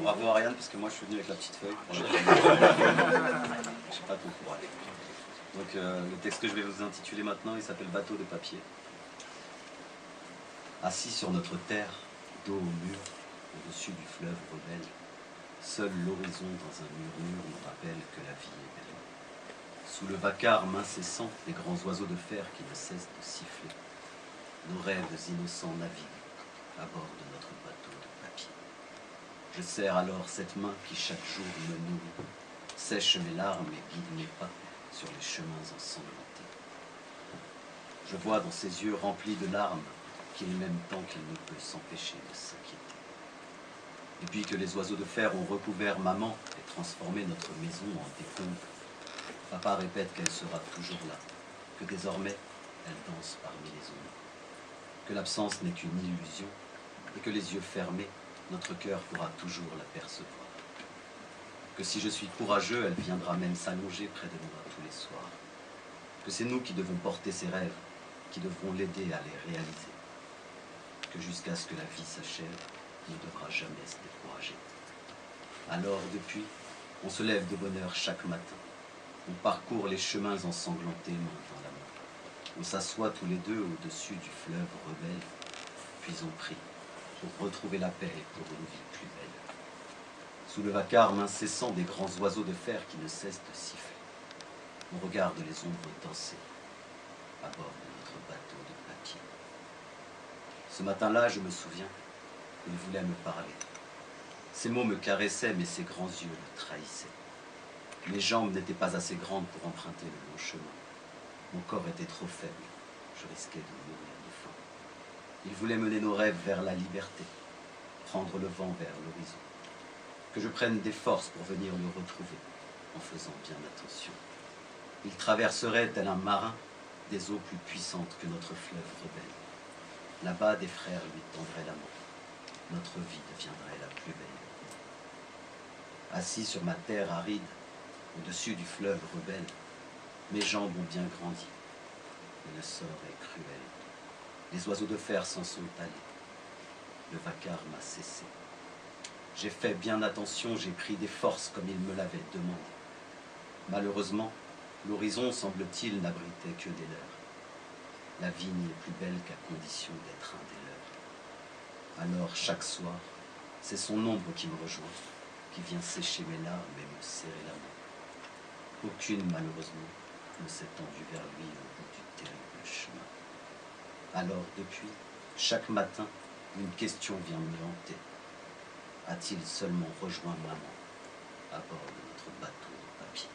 Bravo Ariane, parce que moi je suis venu avec la petite feuille. Je n'ai pas ton courage. Donc le texte que je vais vous intituler maintenant, il s'appelle Bateau de papier. Assis sur notre terre, dos au mur, au-dessus du fleuve rebelle, seul l'horizon dans un murmure nous rappelle que la vie est belle. Sous le vacarme incessant des grands oiseaux de fer qui ne cessent de siffler, nos rêves innocents naviguent à bord de notre bateau de papier. Je serre alors cette main qui chaque jour me nourrit, sèche mes larmes et guide mes pas sur les chemins ensanglantés. Je vois dans ses yeux remplis de larmes qu'il m'aime tant qu'il ne peut s'empêcher de s'inquiéter. Et puis que les oiseaux de fer ont recouvert maman et transformé notre maison en décombre, papa répète qu'elle sera toujours là, que désormais elle danse parmi les ombres, que l'absence n'est qu'une illusion et que les yeux fermés, notre cœur pourra toujours l'apercevoir. Que si je suis courageux, elle viendra même s'allonger près de moi tous les soirs. Que c'est nous qui devons porter ses rêves, qui devrons l'aider à les réaliser. Que jusqu'à ce que la vie s'achève, ne devra jamais se décourager. Alors, depuis, on se lève de bonne heure chaque matin. On parcourt les chemins ensanglantés main dans la main. On s'assoit tous les deux au-dessus du fleuve rebelle, puis on prie pour retrouver la paix et pour une vie plus belle. Sous le vacarme incessant des grands oiseaux de fer qui ne cessent de siffler, on regarde les ombres danser à bord de notre bateau de papier. Ce matin-là, je me souviens, il voulait me parler. Ses mots me caressaient, mais ses grands yeux le trahissaient. Mes jambes n'étaient pas assez grandes pour emprunter le long chemin. Mon corps était trop faible, je risquais de mourir de faim. Il voulait mener nos rêves vers la liberté, prendre le vent vers l'horizon. Que je prenne des forces pour venir le retrouver, en faisant bien attention. Il traverserait, tel un marin, des eaux plus puissantes que notre fleuve rebelle. Là-bas, des frères lui tendraient la main. Notre vie deviendrait la plus belle. Assis sur ma terre aride, au-dessus du fleuve rebelle, mes jambes ont bien grandi, mais le sort est cruel. Les oiseaux de fer s'en sont allés. Le vacarme a cessé. J'ai fait bien attention, j'ai pris des forces comme il me l'avait demandé. Malheureusement, l'horizon, semble-t-il, n'abritait que des leurs. La vie n'y est plus belle qu'à condition d'être un des leurs. Alors, chaque soir, c'est son ombre qui me rejoint, qui vient sécher mes larmes et me serrer la main. Aucune, malheureusement, ne s'est tendue vers lui au bout du terrible chemin. Alors, depuis, chaque matin, une question vient me hanter. A-t-il seulement rejoint maman à bord de notre bateau de papier ?